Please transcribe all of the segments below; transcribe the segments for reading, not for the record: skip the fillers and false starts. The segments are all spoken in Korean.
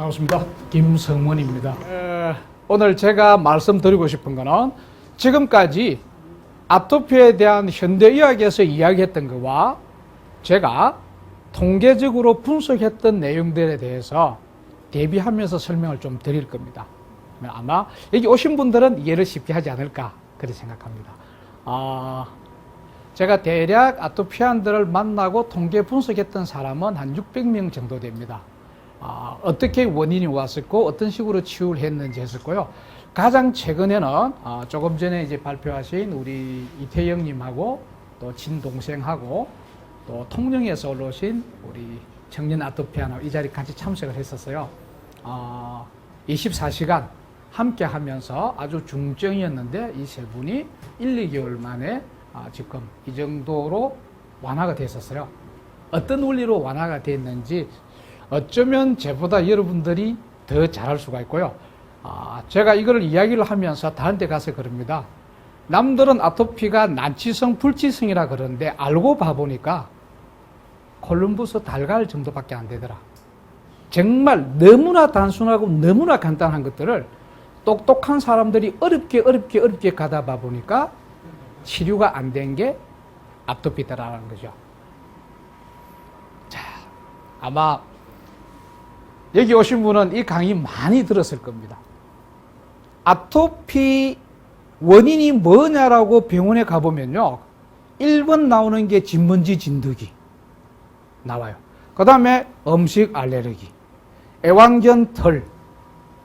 반갑습니다. 김성문입니다. 오늘 제가 말씀드리고 싶은 거는 지금까지 아토피에 대한 현대의학에서 이야기했던 것과 제가 통계적으로 분석했던 내용들에 대해서 대비하면서 설명을 좀 드릴 겁니다. 아마 여기 오신 분들은 이해를 쉽게 하지 않을까 그렇게 생각합니다. 제가 대략 아토피안들을 만나고 통계 분석했던 사람은 한 600명 정도 됩니다. 어떻게 원인이 왔었고 어떤 식으로 치유를 했는지 했었고요. 가장 최근에는 조금 전에 이제 발표하신 우리 이태영님하고 또 친동생하고 또 통영에서 올라오신 우리 청년 아토피안하고 이 자리 같이 참석을 했었어요. 24시간 함께 하면서 아주 중증이었는데 이 세 분이 1, 2개월 만에 지금 이 정도로 완화가 됐었어요. 어떤 원리로 완화가 됐는지 어쩌면 저보다 여러분들이 더 잘할 수가 있고요. 제가 이걸 이야기를 하면서 다른 데 가서 그럽니다. 남들은 아토피가 난치성, 불치성이라 그러는데 알고 봐보니까 콜럼버스 달걀 정도밖에 안 되더라. 정말 너무나 단순하고 너무나 간단한 것들을 똑똑한 사람들이 어렵게 가다 봐보니까 치료가 안 된 게 아토피다라는 거죠. 자, 아마 여기 오신 분은 이 강의 많이 들었을 겁니다. 아토피 원인이 뭐냐라고 병원에 가보면요. 1번 나오는 게 진먼지 진드기 나와요. 그 다음에 음식 알레르기, 애완견 털,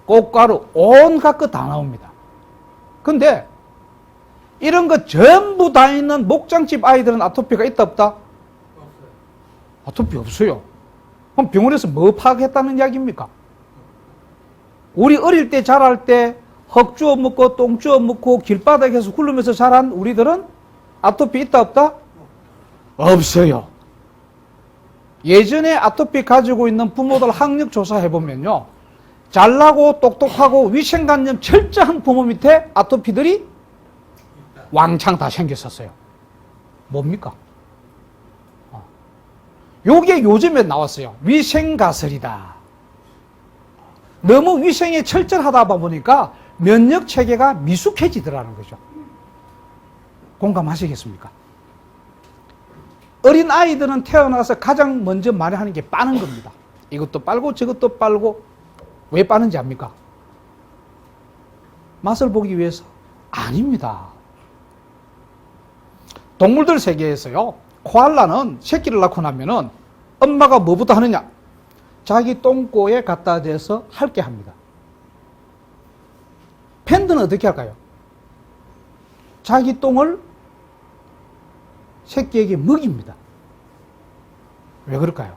꽃가루, 온갖 거 다 나옵니다. 근데 이런 거 전부 다 있는 목장집 아이들은 아토피가 있다 없다? 없어요. 아토피 없어요. 그럼 병원에서 뭐 파악했다는 이야기입니까? 우리 어릴 때 자랄 때 흙 주워 먹고 똥 주워 먹고 길바닥에서 굴르면서 자란 우리들은 아토피 있다 없다? 없어요. 예전에 아토피 가지고 있는 부모들 학력 조사해보면요. 잘나고 똑똑하고 위생관념 철저한 부모 밑에 아토피들이 왕창 다 생겼었어요. 뭡니까? 요게 요즘에 나왔어요. 위생가설이다. 너무 위생에 철저하다 보니까 면역 체계가 미숙해지더라는 거죠. 공감하시겠습니까? 어린 아이들은 태어나서 가장 먼저 많이 하는 게 빠는 겁니다. 이것도 빨고 저것도 빨고. 왜 빠는지 압니까? 맛을 보기 위해서? 아닙니다. 동물들 세계에서요, 코알라는 새끼를 낳고 나면은 엄마가 뭐부터 하느냐? 자기 똥꼬에 갖다 대서 핥게 합니다. 팬들은 어떻게 할까요? 자기 똥을 새끼에게 먹입니다. 왜 그럴까요?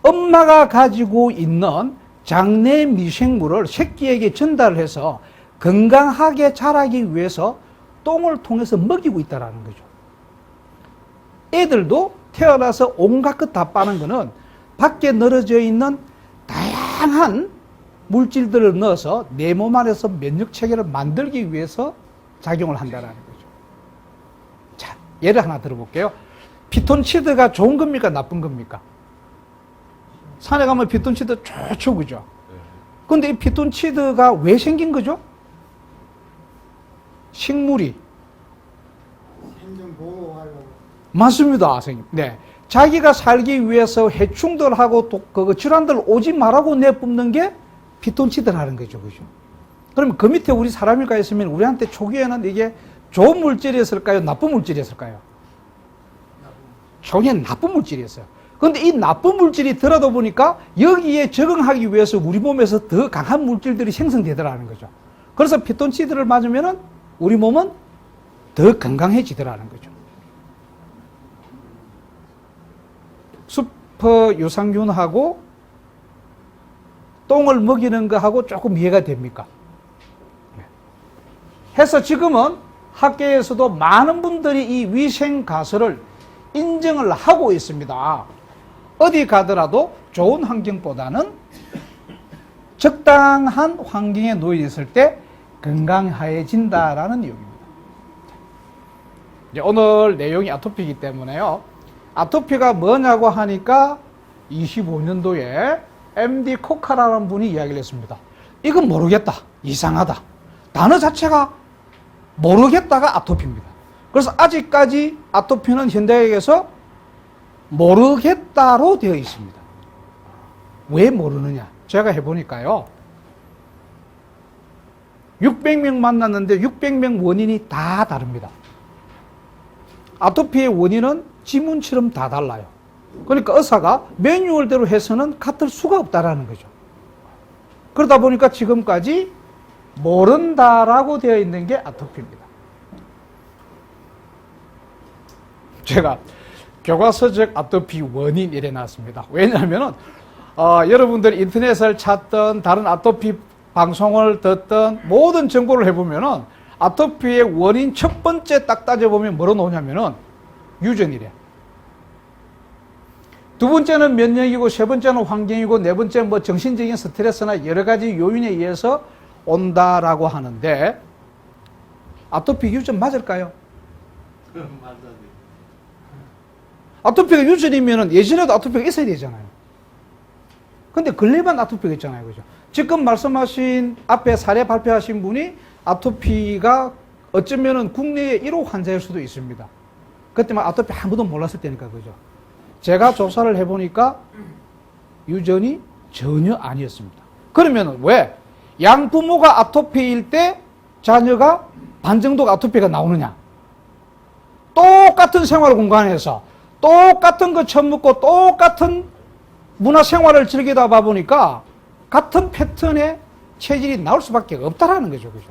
엄마가 가지고 있는 장내 미생물을 새끼에게 전달을 해서 건강하게 자라기 위해서 똥을 통해서 먹이고 있다는 거죠. 애들도 태어나서 온갖 것 다 빠는 거는 밖에 늘어져 있는 다양한 물질들을 넣어서 내 몸 안에서 면역 체계를 만들기 위해서 작용을 한다는 거죠. 자, 예를 하나 들어볼게요. 피톤치드가 좋은 겁니까? 나쁜 겁니까? 산에 가면 피톤치드 좋죠, 그죠? 근데 이 피톤치드가 왜 생긴 거죠? 식물이. 생존 보호하려고. 맞습니다, 선생님. 네. 자기가 살기 위해서 해충들하고 질환들 오지 말라고 내뿜는 게 피톤치드라는 거죠, 그죠? 그러면 그 밑에 우리 사람일까 했으면 우리한테 초기에는 이게 좋은 물질이었을까요? 나쁜 물질이었을까요? 초기에는 나쁜 물질이었어요. 그런데 이 나쁜 물질이 들어다 보니까 여기에 적응하기 위해서 우리 몸에서 더 강한 물질들이 생성되더라는 거죠. 그래서 피톤치드를 맞으면은 우리 몸은 더 건강해지더라는 거죠. 슈퍼 유산균하고 똥을 먹이는 거하고 조금 이해가 됩니까? 해서 지금은 학계에서도 많은 분들이 이 위생 가설을 인정을 하고 있습니다. 어디 가더라도 좋은 환경보다는 적당한 환경에 놓여 있을 때 건강해진다라는 내용입니다. 이제 오늘 내용이 아토피이기 때문에요. 아토피가 뭐냐고 하니까 25년도에 MD 코카라는 분이 이야기를 했습니다. 이건 모르겠다. 이상하다. 단어 자체가 모르겠다가 아토피입니다. 그래서 아직까지 아토피는 현대학에서 모르겠다로 되어 있습니다. 왜 모르느냐? 제가 해보니까요. 600명 만났는데 600명 원인이 다 다릅니다. 아토피의 원인은 지문처럼 다 달라요. 그러니까 의사가 매뉴얼대로 해서는 같을 수가 없다라는 거죠. 그러다 보니까 지금까지 모른다라고 되어 있는 게 아토피입니다. 제가 교과서적 아토피 원인 이래 놨습니다. 왜냐하면 여러분들이 인터넷을 찾던 다른 아토피 방송을 듣던 모든 정보를 해보면은 아토피의 원인 첫 번째 딱 따져보면 뭐로 나오냐면은 유전이래. 두 번째는 면역이고 세 번째는 환경이고 네 번째는 뭐 정신적인 스트레스나 여러 가지 요인에 의해서 온다라고 하는데 아토피 유전 맞을까요? 아토피가 유전이면은 예전에도 아토피가 있어야 되잖아요. 근데 근래만 아토피가 있잖아요. 그죠? 지금 말씀하신 앞에 사례 발표하신 분이 아토피가 어쩌면은 국내의 1호 환자일 수도 있습니다. 그때만 아토피 아무도 몰랐을 때니까. 그죠? 제가 조사를 해보니까 유전이 전혀 아니었습니다. 그러면 왜 양부모가 아토피일 때 자녀가 반 정도가 아토피가 나오느냐? 똑같은 생활 공간에서 똑같은 거 처음 먹고 똑같은 문화생활을 즐기다 보니까 같은 패턴의 체질이 나올 수밖에 없다라는 거죠. 그죠?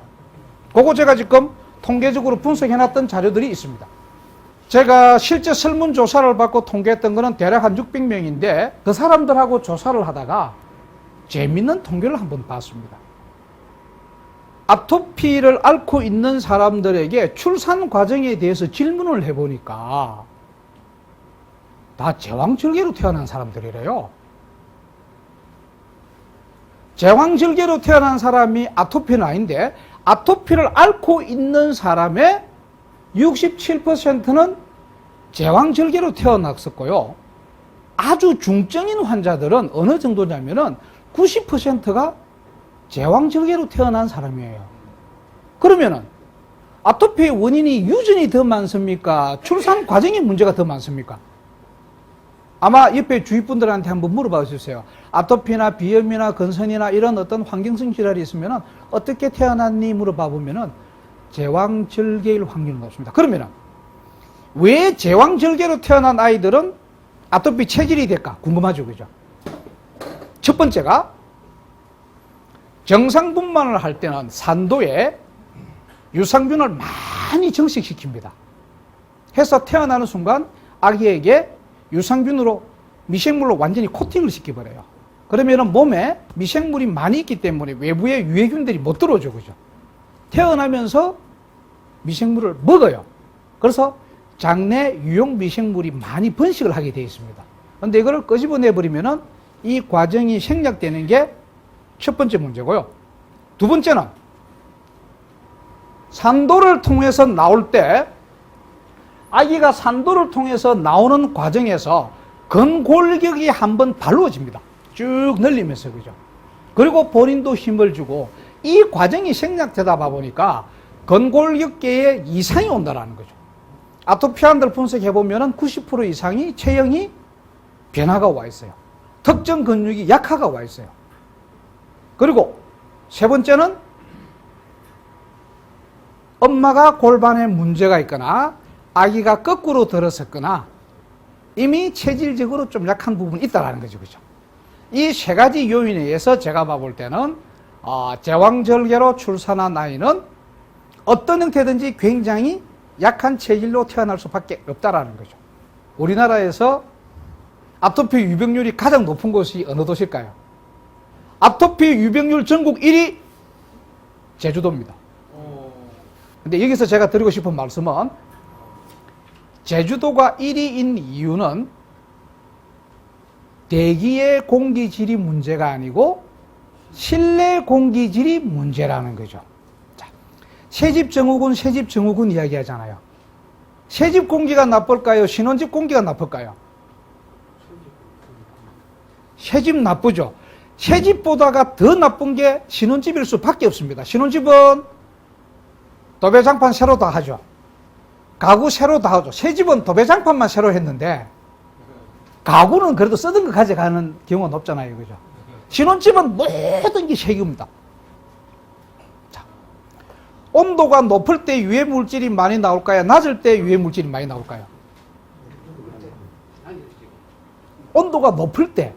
그거 제가 지금 통계적으로 분석해놨던 자료들이 있습니다. 제가 실제 설문조사를 받고 통계했던 거는 대략 한 600명인데 그 사람들하고 조사를 하다가 재밌는 통계를 한번 봤습니다. 아토피를 앓고 있는 사람들에게 출산 과정에 대해서 질문을 해보니까 다 제왕절개로 태어난 사람들이래요. 제왕절개로 태어난 사람이 아토피는 아닌데 아토피를 앓고 있는 사람의 67%는 제왕절개로 태어났었고요. 아주 중증인 환자들은 어느 정도냐면은 90%가 제왕절개로 태어난 사람이에요. 그러면은 아토피의 원인이 유전이 더 많습니까? 출산 과정의 문제가 더 많습니까? 아마 옆에 주위 분들한테 한번 물어봐 주세요. 아토피나 비염이나 건선이나 이런 어떤 환경성 질환이 있으면은 어떻게 태어났니? 물어봐 보면은 제왕절개일 확률이 높습니다. 그러면은 왜 제왕절개로 태어난 아이들은 아토피 체질이 될까? 궁금하죠, 그죠? 첫 번째가 정상분만을 할 때는 산도에 유산균을 많이 증식시킵니다. 해서 태어나는 순간 아기에게 유산균으로 미생물로 완전히 코팅을 시켜버려요. 그러면 몸에 미생물이 많이 있기 때문에 외부의 유해균들이 못 들어오죠. 그죠? 태어나면서 미생물을 먹어요. 그래서 장내 유용 미생물이 많이 번식을 하게 되어 있습니다. 그런데 이거를 끄집어내버리면 이 과정이 생략되는 게 첫 번째 문제고요. 두 번째는 산도를 통해서 나올 때 아기가 산도를 통해서 나오는 과정에서 근골격이 한번 발루어집니다. 쭉 늘리면서. 그죠? 그리고 본인도 힘을 주고 이 과정이 생략되다 보니까 근골격계에 이상이 온다는 거죠. 아토피환들 분석해보면 90% 이상이 체형이 변화가 와 있어요. 특정 근육이 약화가 와 있어요. 그리고 세 번째는 엄마가 골반에 문제가 있거나 아기가 거꾸로 들어섰거나 이미 체질적으로 좀 약한 부분이 있다는 거죠. 그죠? 이 세 가지 요인에 의해서 제가 봐볼 때는 제왕절개로 출산한 아이는 어떤 형태든지 굉장히 약한 체질로 태어날 수밖에 없다는 거죠. 우리나라에서 아토피 유병률이 가장 높은 곳이 어느 도시일까요? 아토피 유병률 전국 1위 제주도입니다. 근데 여기서 제가 드리고 싶은 말씀은 제주도가 1위인 이유는 대기의 공기질이 문제가 아니고 실내 공기질이 문제라는 거죠. 자, 새집 증후군 이야기 하잖아요. 새집 공기가 나쁠까요? 신혼집 공기가 나쁠까요? 새집 나쁘죠. 새집보다가 더 나쁜 게 신혼집일 수밖에 없습니다. 신혼집은 도배장판 새로 다 하죠. 가구 새로 다 하죠. 새집은 도배장판만 새로 했는데 가구는 그래도 쓰던 거 가져가는 경우는 없잖아요. 그죠? 신혼집은 모든 게 새깁니다. 자, 온도가 높을 때 유해 물질이 많이 나올까요? 낮을 때 유해 물질이 많이 나올까요? 온도가 높을 때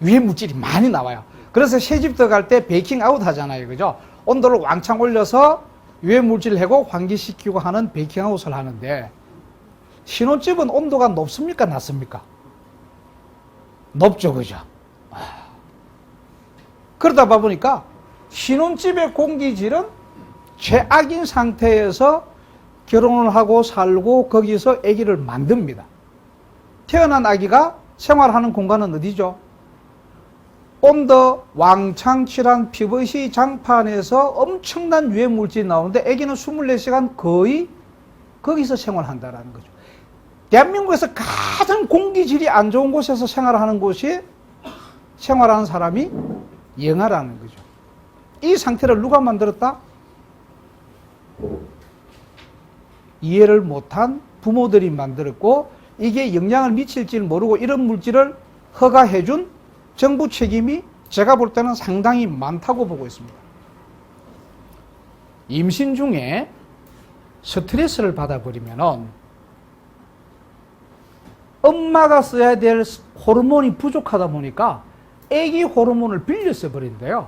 유해 물질이 많이 나와요. 그래서 새집 들어갈 때 베이킹 아웃 하잖아요. 그죠? 온도를 왕창 올려서 유해 물질을 해고 환기시키고 하는 베이킹 아웃을 하는데 신혼집은 온도가 높습니까? 낮습니까? 높죠. 그죠? 그러다 보니까 신혼집의 공기질은 최악인 상태에서 결혼을 하고 살고 거기서 아기를 만듭니다. 태어난 아기가 생활하는 공간은 어디죠? 온도 왕창 칠한 PVC 장판에서 엄청난 유해 물질이 나오는데 아기는 24시간 거의 거기서 생활한다는 거죠. 대한민국에서 가장 공기질이 안 좋은 곳에서 생활하는 곳이 생활하는 사람이 영아라는 거죠. 이 상태를 누가 만들었다? 이해를 못한 부모들이 만들었고 이게 영향을 미칠지 모르고 이런 물질을 허가해준 정부 책임이 제가 볼 때는 상당히 많다고 보고 있습니다. 임신 중에 스트레스를 받아버리면은 엄마가 써야 될 호르몬이 부족하다 보니까 아기 호르몬을 빌려 써버린대요.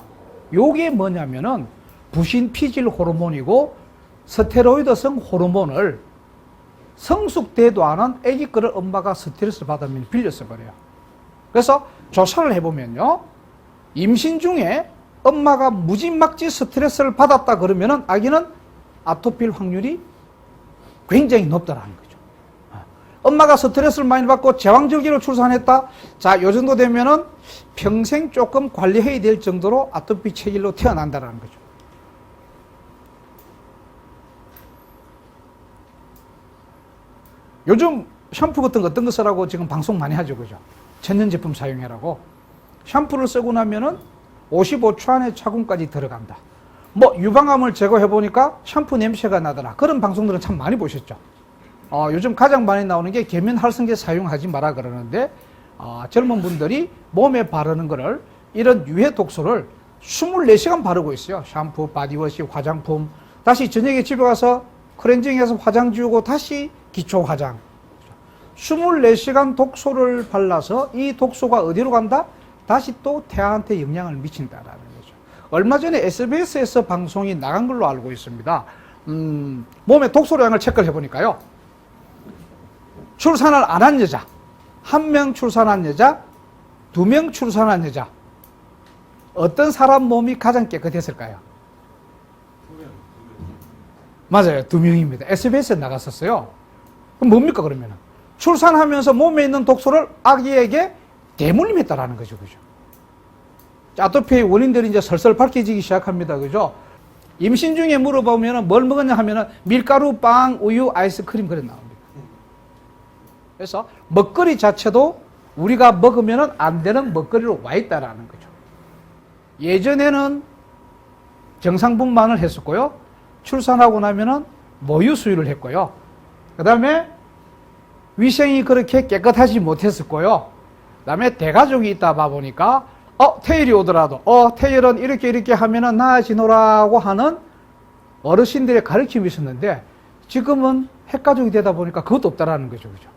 요게 뭐냐면은 부신피질 호르몬이고 스테로이드성 호르몬을 성숙되도 않은 아기 거를 엄마가 스트레스를 받으면 빌려 써버려요. 그래서 조사를 해보면요. 임신 중에 엄마가 무지막지 스트레스를 받았다 그러면은 아기는 아토피일 확률이 굉장히 높다는 거죠. 엄마가 스트레스를 많이 받고 제왕절개로 출산했다. 자, 요 정도 되면은 평생 조금 관리해야 될 정도로 아토피 체질로 태어난다는 거죠. 요즘 샴푸 같은 거 어떤 거 쓰라고 지금 방송 많이 하죠. 그죠? 천연 제품 사용해라고. 샴푸를 쓰고 나면은 55초 안에 착용까지 들어간다. 뭐 유방암을 제거해보니까 샴푸 냄새가 나더라. 그런 방송들은 참 많이 보셨죠. 요즘 가장 많이 나오는 게 계면활성제 사용하지 마라 그러는데 젊은 분들이 몸에 바르는 거를 이런 유해 독소를 24시간 바르고 있어요. 샴푸, 바디워시, 화장품. 다시 저녁에 집에 가서 클렌징해서 화장 지우고 다시 기초 화장. 24시간 독소를 발라서 이 독소가 어디로 간다? 다시 또 태아한테 영향을 미친다라는 거죠. 얼마 전에 SBS에서 방송이 나간 걸로 알고 있습니다. 몸의 독소량을 체크를 해보니까요. 출산을 안 한 여자, 1명 출산한 여자, 2명 출산한 여자, 어떤 사람 몸이 가장 깨끗했을까요? 맞아요. 2명입니다. SBS에 나갔었어요. 그럼 뭡니까, 그러면? 출산하면서 몸에 있는 독소를 아기에게 대물림했다라는 거죠. 그죠? 아토피의 원인들이 이제 설설 밝혀지기 시작합니다. 그죠? 임신 중에 물어보면 뭘 먹었냐 하면은 밀가루, 빵, 우유, 아이스크림 그래 나옵니다. 그래서 먹거리 자체도 우리가 먹으면 안 되는 먹거리로 와 있다라는 거죠. 예전에는 정상분만을 했었고요. 출산하고 나면은 모유 수유를 했고요. 그 다음에 위생이 그렇게 깨끗하지 못했었고요. 그 다음에 대가족이 있다 봐 보니까 태일이 오더라도 태일은 이렇게 하면은 나아지노라고 하는 어르신들의 가르침이 있었는데 지금은 핵가족이 되다 보니까 그것도 없다라는 거죠. 그죠?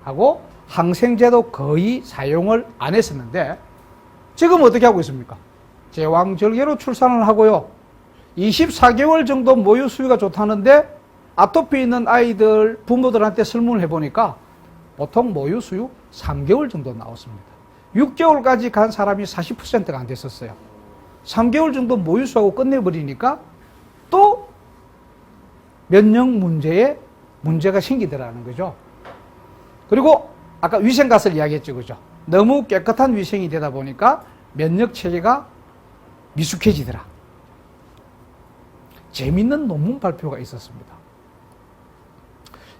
하고 항생제도 거의 사용을 안 했었는데 지금 어떻게 하고 있습니까? 제왕절개로 출산을 하고요. 24개월 정도 모유 수유가 좋다는데 아토피 있는 아이들 부모들한테 설문을 해보니까 보통 모유 수유 3개월 정도 나왔습니다. 6개월까지 간 사람이 40%가 안 됐었어요. 3개월 정도 모유 수유하고 끝내버리니까 또 면역 문제에 문제가 생기더라는 거죠. 그리고 아까 위생가스를 이야기했죠. 그죠? 너무 깨끗한 위생이 되다 보니까 면역 체계가 미숙해지더라. 재밌는 논문 발표가 있었습니다.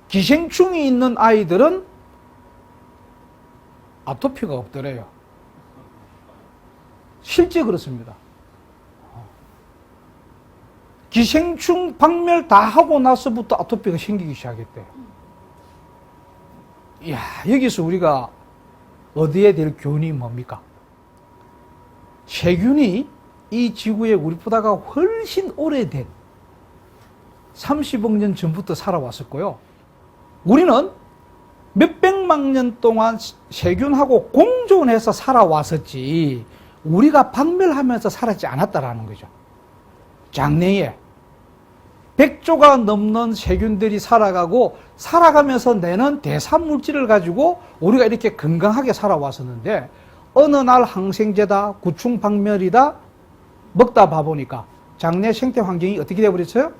기생충이 있는 아이들은 아토피가 없더래요. 실제 그렇습니다. 기생충 박멸 다 하고 나서부터 아토피가 생기기 시작했대요. 이야, 여기서 우리가 얻어야 될 교훈이 뭡니까? 세균이 이 지구에 우리보다가 훨씬 오래된 30억 년 전부터 살아왔었고요. 우리는 몇백만 년 동안 세균하고 공존해서 살아왔었지 우리가 박멸하면서 살았지 않았다라는 거죠. 장래에 100조가 넘는 세균들이 살아가면서 내는 대사물질을 가지고 우리가 이렇게 건강하게 살아왔었는데 어느 날 항생제다, 구충박멸이다 먹다 봐보니까 장내 생태 환경이 어떻게 되어버렸어요?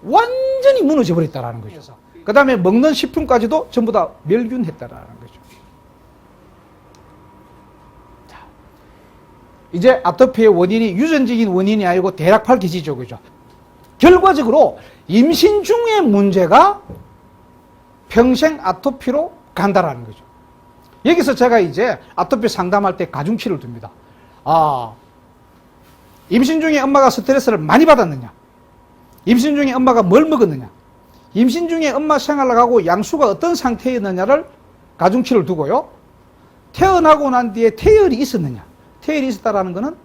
완전히 무너져 버렸다는 거죠. 그 다음에 먹는 식품까지도 전부 다 멸균했다라는 거죠. 자, 이제 아토피의 원인이 유전적인 원인이 아니고 대략 밝혀지죠. 그죠? 결과적으로 임신 중의 문제가 평생 아토피로 간다라는 거죠. 여기서 제가 이제 아토피 상담할 때 가중치를 둡니다. 임신 중에 엄마가 스트레스를 많이 받았느냐? 임신 중에 엄마가 뭘 먹었느냐? 임신 중에 엄마 생활을 하고 양수가 어떤 상태였느냐를 가중치를 두고요. 태어나고 난 뒤에 태열이 있었느냐? 태열이 있었다라는 것은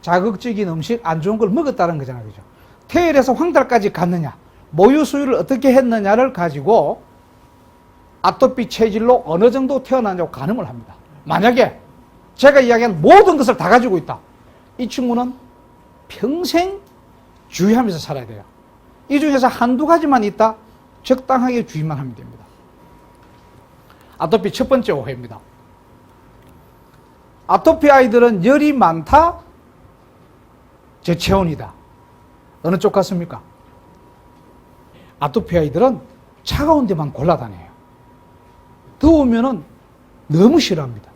자극적인 음식, 안 좋은 걸 먹었다는 거잖아요. 그죠? 태열에서 황달까지 갔느냐? 모유 수유를 어떻게 했느냐를 가지고 아토피 체질로 어느 정도 태어나냐고 가늠을 합니다. 만약에 제가 이야기한 모든 것을 다 가지고 있다. 이 친구는 평생 주의하면서 살아야 돼요. 이 중에서 한두 가지만 있다. 적당하게 주의만 하면 됩니다. 아토피 첫 번째 오해입니다. 아토피 아이들은 열이 많다. 저체온이다. 어느 쪽 같습니까? 아토피 아이들은 차가운 데만 골라다녀요. 더우면은 너무 싫어합니다.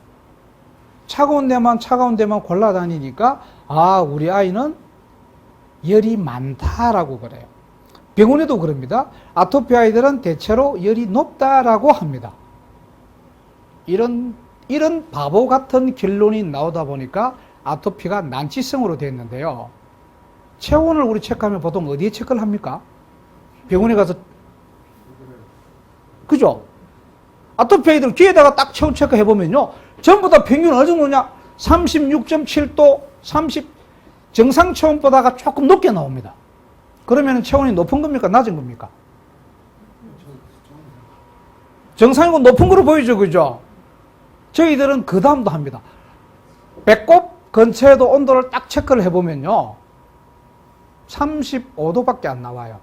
차가운 데만 골라다니니까 우리 아이는 열이 많다라고 그래요. 병원에도 그럽니다. 아토피 아이들은 대체로 열이 높다라고 합니다. 이런 바보 같은 결론이 나오다 보니까 아토피가 난치성으로 됐는데요. 체온을 우리 체크하면 보통 어디에 체크를 합니까? 병원에 가서. 그죠? 아토피 아이들 귀에다가 딱 체온 체크해보면요. 전부 다 평균 어느 정도냐? 36.7도, 정상 체온보다가 조금 높게 나옵니다. 그러면 체온이 높은 겁니까? 낮은 겁니까? 정상이고 높은 거로 보이죠. 그죠? 저희들은 그 다음도 합니다. 배꼽 근처에도 온도를 딱 체크를 해보면요. 35도밖에 안 나와요.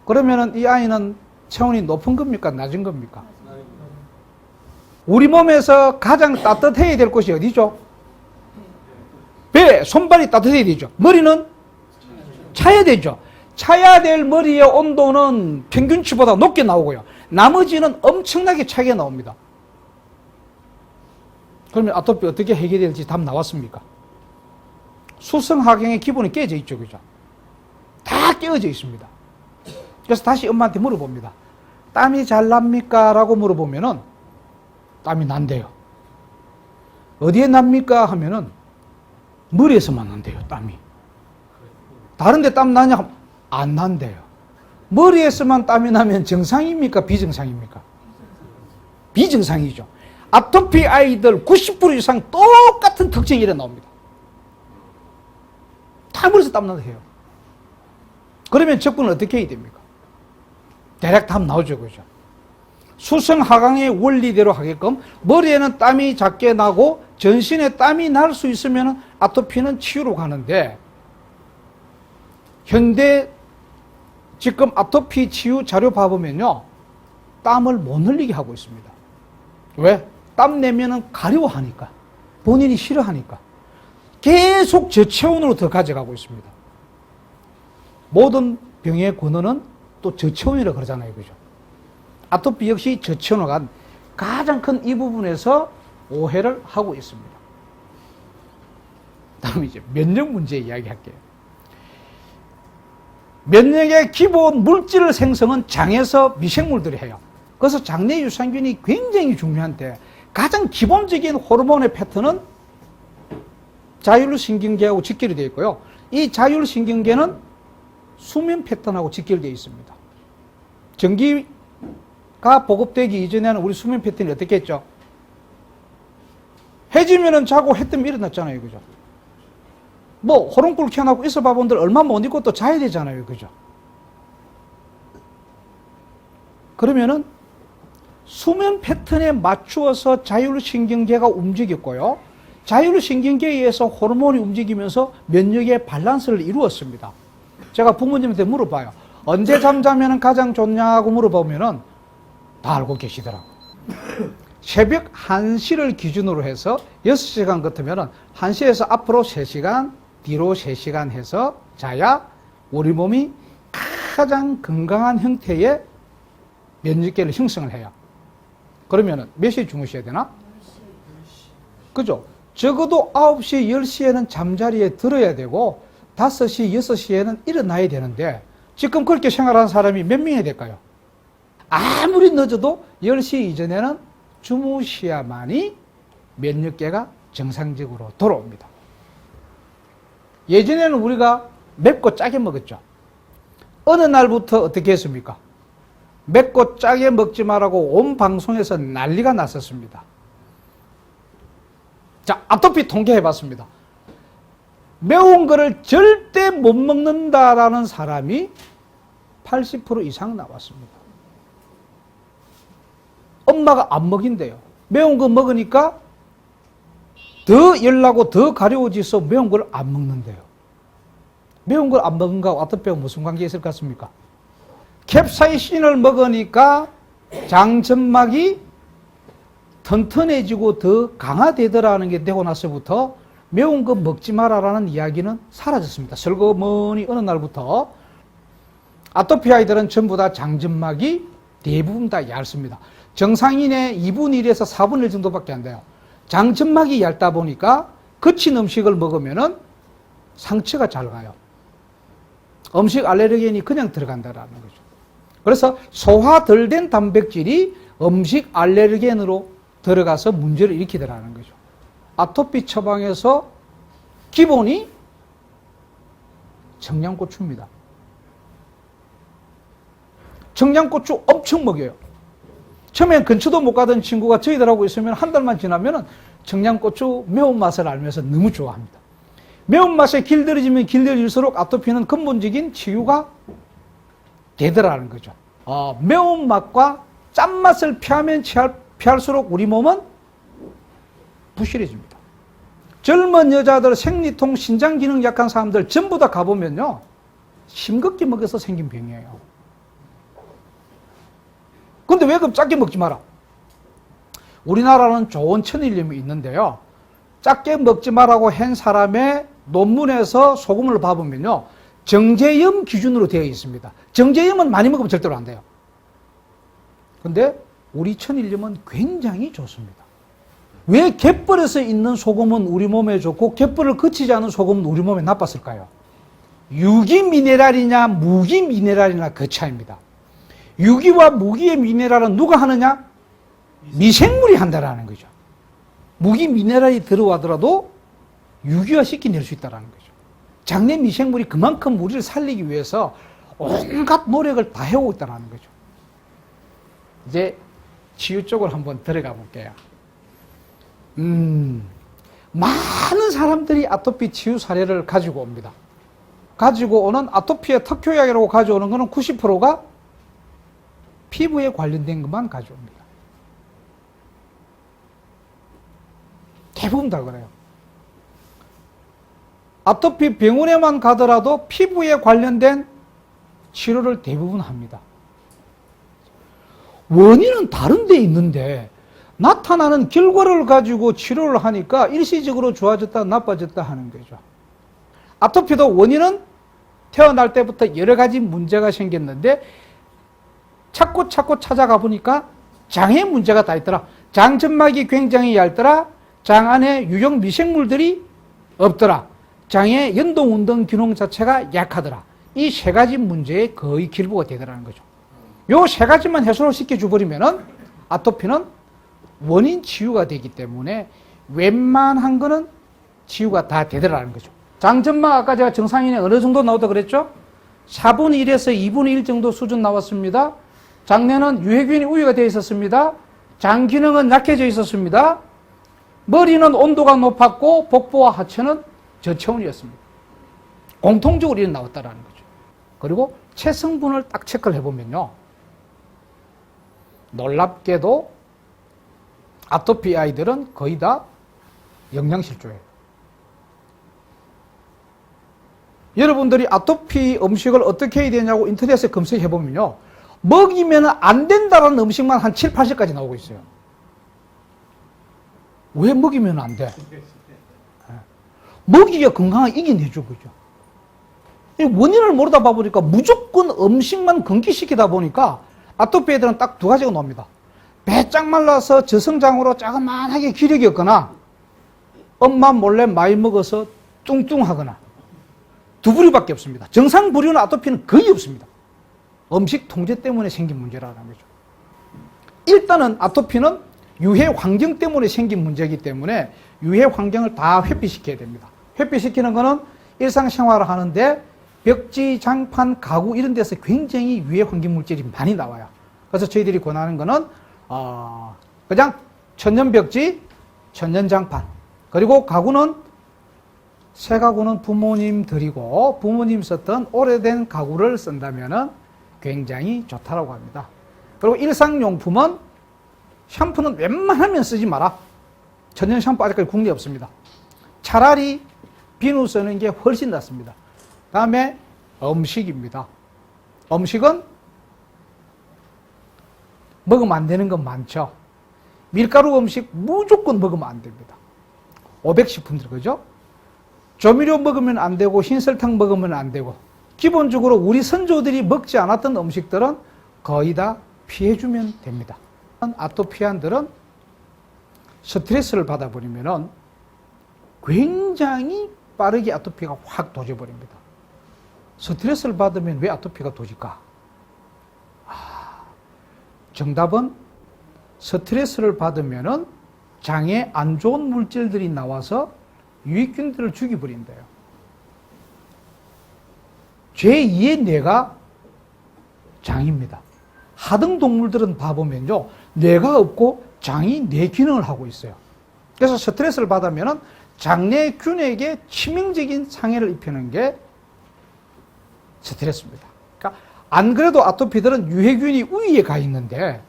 그러면 이 아이는 체온이 높은 겁니까? 낮은 겁니까? 우리 몸에서 가장 따뜻해야 될 곳이 어디죠? 배, 손발이 따뜻해야 되죠. 머리는 차야 되죠. 차야 될 머리의 온도는 평균치보다 높게 나오고요. 나머지는 엄청나게 차게 나옵니다. 그러면 아토피 어떻게 해결될지 답 나왔습니까? 수성하경의 기본이 깨져 있죠. 그죠? 다 깨어져 있습니다. 그래서 다시 엄마한테 물어봅니다. 땀이 잘 납니까? 라고 물어보면은 땀이 난대요. 어디에 납니까? 하면은 머리에서만 난대요. 땀이. 다른 데 땀 나냐? 안 난대요. 머리에서만 땀이 나면 정상입니까? 비정상입니까? 비정상이죠. 아토피 아이들 90% 이상 똑같은 특징이 일어납니다. 다 머리에서 땀 나도 해요. 그러면 적분을 어떻게 해야 됩니까? 대략 답 나오죠. 그죠? 수성하강의 원리대로 하게끔 머리에는 땀이 작게 나고 전신에 땀이 날 수 있으면 아토피는 치유로 가는데, 현대 지금 아토피 치유 자료 봐보면요, 땀을 못 흘리게 하고 있습니다. 왜? 땀 내면은 가려워하니까, 본인이 싫어하니까 계속 저체온으로 더 가져가고 있습니다. 모든 병의 근원은 또 저체온이라고 그러잖아요. 그죠? 아토피 역시 저체온으로 간 가장 큰 이 부분에서 오해를 하고 있습니다. 다음 이제 면역 문제 이야기할게요. 면역의 기본 물질을 생성은 장에서 미생물들이 해요. 그래서 장내 유산균이 굉장히 중요한데, 가장 기본적인 호르몬의 패턴은 자율신경계하고 직결이 되어 있고요. 이 자율신경계는 수면 패턴하고 직결되어 있습니다. 전기가 보급되기 이전에는 우리 수면 패턴이 어떻게 했죠? 해지면은 자고 해 뜨면 일어났잖아요. 그죠? 뭐, 호롱불 켜놓고 있어 봐본들 얼마 못 있고 또 자야 되잖아요. 그죠? 그러면은 수면 패턴에 맞추어서 자율신경계가 움직였고요. 자율신경계에 의해서 호르몬이 움직이면서 면역의 밸런스를 이루었습니다. 제가 부모님한테 물어봐요. 언제 잠자면 가장 좋냐고 물어보면은 다 알고 계시더라고요. 새벽 1시를 기준으로 해서 6시간 같으면은 1시에서 앞으로 3시간, 뒤로 3시간 해서 자야 우리 몸이 가장 건강한 형태의 면역계를 형성을 해요. 그러면은 몇 시에 주무셔야 되나? 10시. 그죠? 적어도 9시, 10시에는 잠자리에 들어야 되고 5시, 6시에는 일어나야 되는데 지금 그렇게 생활하는 사람이 몇 명이 될까요? 아무리 늦어도 10시 이전에는 주무셔야만이 면역계가 정상적으로 돌아옵니다. 예전에는 우리가 맵고 짜게 먹었죠. 어느 날부터 어떻게 했습니까? 맵고 짜게 먹지 말라고 온 방송에서 난리가 났었습니다. 자, 아토피 통계해 봤습니다. 매운 거를 절대 못 먹는다라는 사람이 80% 이상 나왔습니다. 엄마가 안 먹인대요. 매운 거 먹으니까 더 열나고 더 가려워져서 매운 걸 안 먹는데요. 매운 걸 안 먹은 거하고 아토피가 무슨 관계 있을 것 같습니까? 캡사이신을 먹으니까 장점막이 튼튼해지고 더 강화되더라는 게 되고 나서부터 매운 거 먹지 마라라는 이야기는 사라졌습니다. 슬그머니 어느 날부터 아토피 아이들은 전부 다 장점막이 대부분 다 얇습니다. 정상인의 2분의 1에서 4분의 1 정도밖에 안 돼요. 장점막이 얇다 보니까 거친 음식을 먹으면은 상처가 잘 가요. 음식 알레르겐이 그냥 들어간다라는 거죠. 그래서 소화 덜 된 단백질이 음식 알레르겐으로 들어가서 문제를 일으키더라는 거죠. 아토피 처방에서 기본이 청양고추입니다. 청양고추 엄청 먹여요. 처음엔 근처도 못 가던 친구가 저희들하고 있으면 한 달만 지나면 청양고추 매운맛을 알면서 너무 좋아합니다. 매운맛에 길들여지면 길들일수록 아토피는 근본적인 치유가 되더라는 거죠. 매운맛과 짠맛을 피하면 피할수록 우리 몸은 부실해집니다. 젊은 여자들, 생리통, 신장기능 약한 사람들 전부 다 가보면요. 싱겁게 먹어서 생긴 병이에요. 근데 왜 그럼 작게 먹지 마라? 우리나라는 좋은 천일염이 있는데요. 작게 먹지 말라고 한 사람의 논문에서 소금을 봐보면요. 정제염 기준으로 되어 있습니다. 정제염은 많이 먹으면 절대로 안 돼요. 근데 우리 천일염은 굉장히 좋습니다. 왜 갯벌에서 있는 소금은 우리 몸에 좋고 갯벌을 거치지 않은 소금은 우리 몸에 나빴을까요? 유기 미네랄이냐 무기 미네랄이냐 그 차이입니다. 유기와 무기의 미네랄은 누가 하느냐? 미생물이 한다라는 거죠. 무기 미네랄이 들어가더라도 유기화 시켜낼 수 있다는 거죠. 장내 미생물이 그만큼 우리를 살리기 위해서 온갖 노력을 다 해오고 있다는 거죠. 이제 치유 쪽으로 한번 들어가 볼게요. 많은 사람들이 아토피 치유 사례를 가지고 옵니다. 가지고 오는 아토피의 특효약이라고 가져오는 것은 90%가 피부에 관련된 것만 가져옵니다. 대부분 다 그래요. 아토피 병원에만 가더라도 피부에 관련된 치료를 대부분 합니다. 원인은 다른 데 있는데 나타나는 결과를 가지고 치료를 하니까 일시적으로 좋아졌다 나빠졌다 하는 거죠. 아토피도 원인은 태어날 때부터 여러 가지 문제가 생겼는데 찾고 찾아가 보니까 장에 문제가 다 있더라. 장점막이 굉장히 얇더라. 장 안에 유용 미생물들이 없더라. 장의 연동운동 기능 자체가 약하더라. 이 세 가지 문제의 거의 길보가 되더라는 거죠. 요 세 가지만 해소를 시켜줘버리면은 아토피는 원인 치유가 되기 때문에 웬만한 거는 치유가 다 되더라는 거죠. 장점만 아까 제가 정상인이 어느 정도 나오다 그랬죠? 4분의 1에서 2분의 1 정도 수준 나왔습니다. 장내는 유해균이 우위가 되어 있었습니다. 장 기능은 약해져 있었습니다. 머리는 온도가 높았고 복부와 하체는 저체온이었습니다. 공통적으로 이렇게 나왔다는 거죠. 그리고 체성분을 딱 체크를 해보면요. 놀랍게도 아토피 아이들은 거의 다 영양실조예요. 여러분들이 아토피 음식을 어떻게 해야 되냐고 인터넷에 검색해보면요. 먹이면 안 된다는 음식만 한 7, 80가지 나오고 있어요. 왜 먹이면 안 돼? 먹이가 건강을 이겨내죠, 그죠? 원인을 모르다 보니까 무조건 음식만 건기시키다 보니까 아토피 애들은 딱 두 가지가 나옵니다. 배짱 말라서 저성장으로 자그만하게 기력이 없거나 엄마 몰래 많이 먹어서 뚱뚱하거나 두 부류밖에 없습니다. 정상 부류는 아토피는 거의 없습니다. 음식 통제 때문에 생긴 문제라는 거죠. 일단은 아토피는 유해 환경 때문에 생긴 문제이기 때문에 유해 환경을 다 회피시켜야 됩니다. 회피시키는 거는 일상생활을 하는데 벽지, 장판, 가구 이런 데서 굉장히 유해 환경 물질이 많이 나와요. 그래서 저희들이 권하는 거는 그냥 천연 벽지, 천연 장판, 그리고 가구는 새 가구는 부모님 드리고 부모님 썼던 오래된 가구를 쓴다면 굉장히 좋다고 합니다. 그리고 일상용품은 샴푸는 웬만하면 쓰지 마라. 천연 샴푸 아직까지 국내에 없습니다. 차라리 비누 쓰는 게 훨씬 낫습니다. 다음에 음식입니다. 음식은 먹으면 안 되는 건 많죠. 밀가루 음식 무조건 먹으면 안 됩니다. 500식품들, 그죠? 조미료 먹으면 안 되고 흰설탕 먹으면 안 되고 기본적으로 우리 선조들이 먹지 않았던 음식들은 거의 다 피해주면 됩니다. 아토피안들은 스트레스를 받아버리면 굉장히 빠르게 아토피가 확 도져버립니다. 스트레스를 받으면 왜 아토피가 도질까? 정답은 스트레스를 받으면 장에 안 좋은 물질들이 나와서 유익균들을 죽여버린대요. 제2의 뇌가 장입니다. 하등 동물들은 봐보면요, 뇌가 없고 장이 뇌 기능을 하고 있어요. 그래서 스트레스를 받으면 장내 균에게 치명적인 상해를 입히는 게 스트레스입니다. 그러니까 안 그래도 아토피들은 유해균이 우위에 가 있는데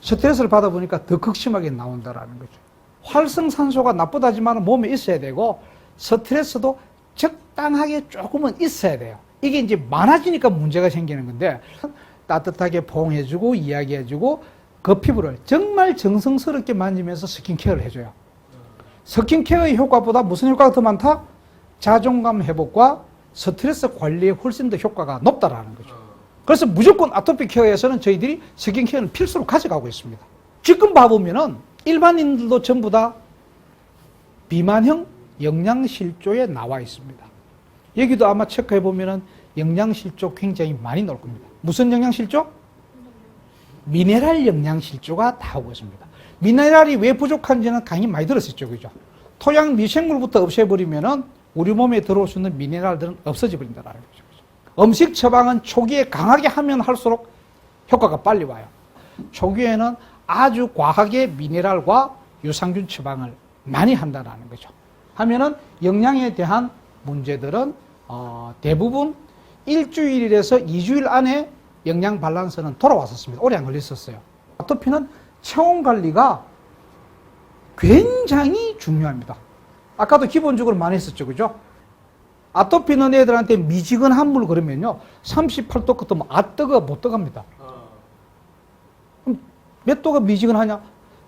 스트레스를 받아보니까 더 극심하게 나온다는 거죠. 활성산소가 나쁘다지만 몸에 있어야 되고 스트레스도 적당하게 조금은 있어야 돼요. 이게 이제 많아지니까 문제가 생기는 건데 따뜻하게 포옹해주고 이야기해주고 그 피부를 정말 정성스럽게 만지면서 스킨케어를 해줘요. 스킨케어의 효과보다 무슨 효과가 더 많다? 자존감 회복과 스트레스 관리에 훨씬 더 효과가 높다라는 거죠. 그래서 무조건 아토피 케어에서는 저희들이 스킨케어는 필수로 가져가고 있습니다. 지금 봐보면은 일반인들도 전부 다 비만형 영양실조에 나와 있습니다. 여기도 아마 체크해보면은 영양실조 굉장히 많이 나올 겁니다. 무슨 영양실조? 미네랄 영양실조가 다 오고 있습니다. 미네랄이 왜 부족한지는 강의 많이 들었었죠. 그죠? 토양 미생물부터 없애버리면은 우리 몸에 들어올 수 있는 미네랄들은 없어져 버린다는 거죠. 음식 처방은 초기에 강하게 하면 할수록 효과가 빨리 와요. 초기에는 아주 과하게 미네랄과 유산균 처방을 많이 한다는 거죠. 하면은 영양에 대한 문제들은 대부분 일주일에서 2주일 안에 영양 밸런스는 돌아왔었습니다. 오래 안 걸렸었어요. 아토피는 체온 관리가 굉장히 중요합니다. 아까도 기본적으로 많이 했었죠. 그죠? 아토피 있는 애들한테 미지근한 물 그러면요 38도 끝으면 뜨거 못 들어갑니다. 그럼 몇 도가 미지근하냐?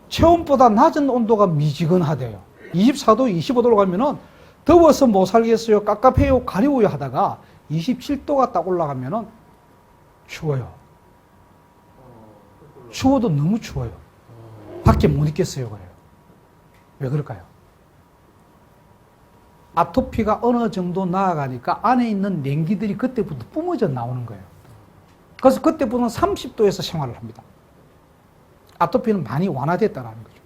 체온보다 낮은 온도가 미지근하대요. 24도, 25도로 가면은 더워서 못 살겠어요, 깝깝해요, 가려워요 하다가 27도가 딱 올라가면은 추워요. 추워도 너무 추워요. 밖에 못 있겠어요. 그래요. 왜 그럴까요? 아토피가 어느 정도 나아가니까 안에 있는 냉기들이 그때부터 뿜어져 나오는 거예요. 그래서 그때부터는 30도에서 생활을 합니다. 아토피는 많이 완화됐다는 거죠.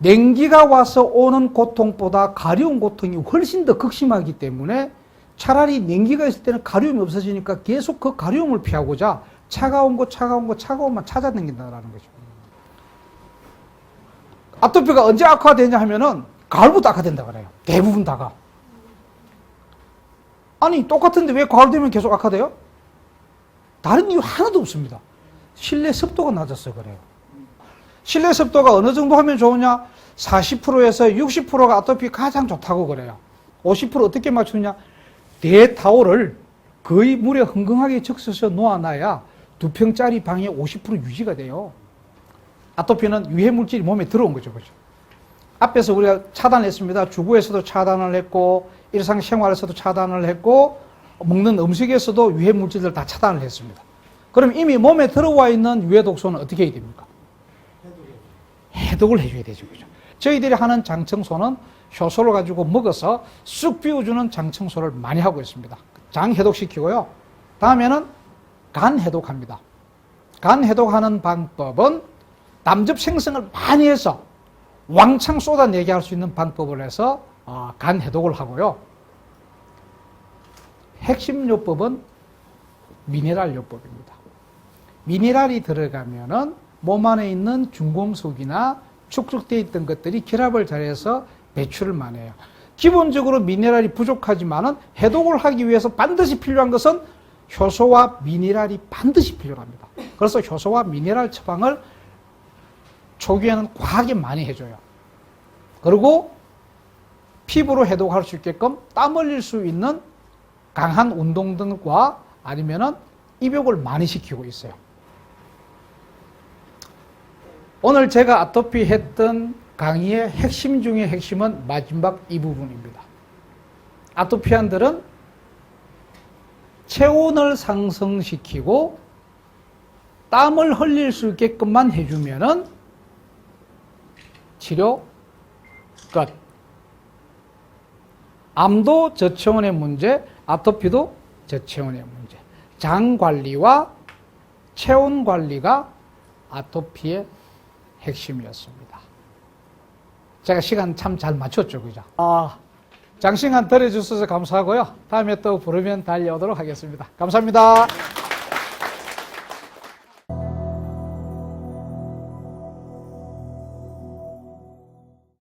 냉기가 와서 오는 고통보다 가려운 고통이 훨씬 더 극심하기 때문에 차라리 냉기가 있을 때는 가려움이 없어지니까 계속 그 가려움을 피하고자 차가운 차가운만 찾아다닌다는 거죠. 아토피가 언제 악화되냐 하면은 가을부터 악화된다 그래요. 대부분 다가. 아니 똑같은데 왜 가을 되면 계속 악화돼요? 다른 이유 하나도 없습니다. 실내 습도가 낮아서 그래요. 실내 습도가 어느 정도 하면 좋으냐? 40%에서 60%가 아토피 가장 좋다고 그래요. 50% 어떻게 맞추냐? 대타올을 거의 물에 흥건하게 적셔서 놓아놔야 2평짜리 방에 50% 유지가 돼요. 아토피는 유해물질이 몸에 들어온 거죠. 그죠? 앞에서 우리가 차단했습니다. 주거에서도 차단을 했고, 일상생활에서도 차단을 했고, 먹는 음식에서도 유해물질들 다 차단을 했습니다. 그럼 이미 몸에 들어와 있는 유해독소는 어떻게 해야 됩니까? 해독을 해줘야 되죠. 그죠? 저희들이 하는 장청소는 효소를 가지고 먹어서 쑥 비워주는 장청소를 많이 하고 있습니다. 장 해독시키고요. 다음에는 간 해독합니다. 간 해독하는 방법은 담즙 생성을 많이 해서 왕창 쏟아내게 할 수 있는 방법을 해서 간 해독을 하고요. 핵심 요법은 미네랄 요법입니다. 미네랄이 들어가면은 몸 안에 있는 중금속이나 축적되어 있던 것들이 결합을 잘해서 배출을 많이 해요. 기본적으로 미네랄이 부족하지만은 해독을 하기 위해서 반드시 필요한 것은 효소와 미네랄이 반드시 필요합니다. 그래서 효소와 미네랄 처방을 초기에는 과하게 많이 해줘요. 그리고 피부로 해독할 수 있게끔 땀 흘릴 수 있는 강한 운동 등과 아니면은 입욕을 많이 시키고 있어요. 오늘 제가 아토피 했던 강의의 핵심 중의 핵심은 마지막 이 부분입니다. 아토피안들은 체온을 상승시키고 땀을 흘릴 수 있게끔만 해주면은 치료 끝. 암도 저체온의 문제, 아토피도 저체온의 문제. 장 관리와 체온 관리가 아토피의 핵심이었습니다. 제가 시간 참 잘 맞췄죠, 그죠? 장시간 들어주셔서 감사하고요. 다음에 또 부르면 달려오도록 하겠습니다. 감사합니다.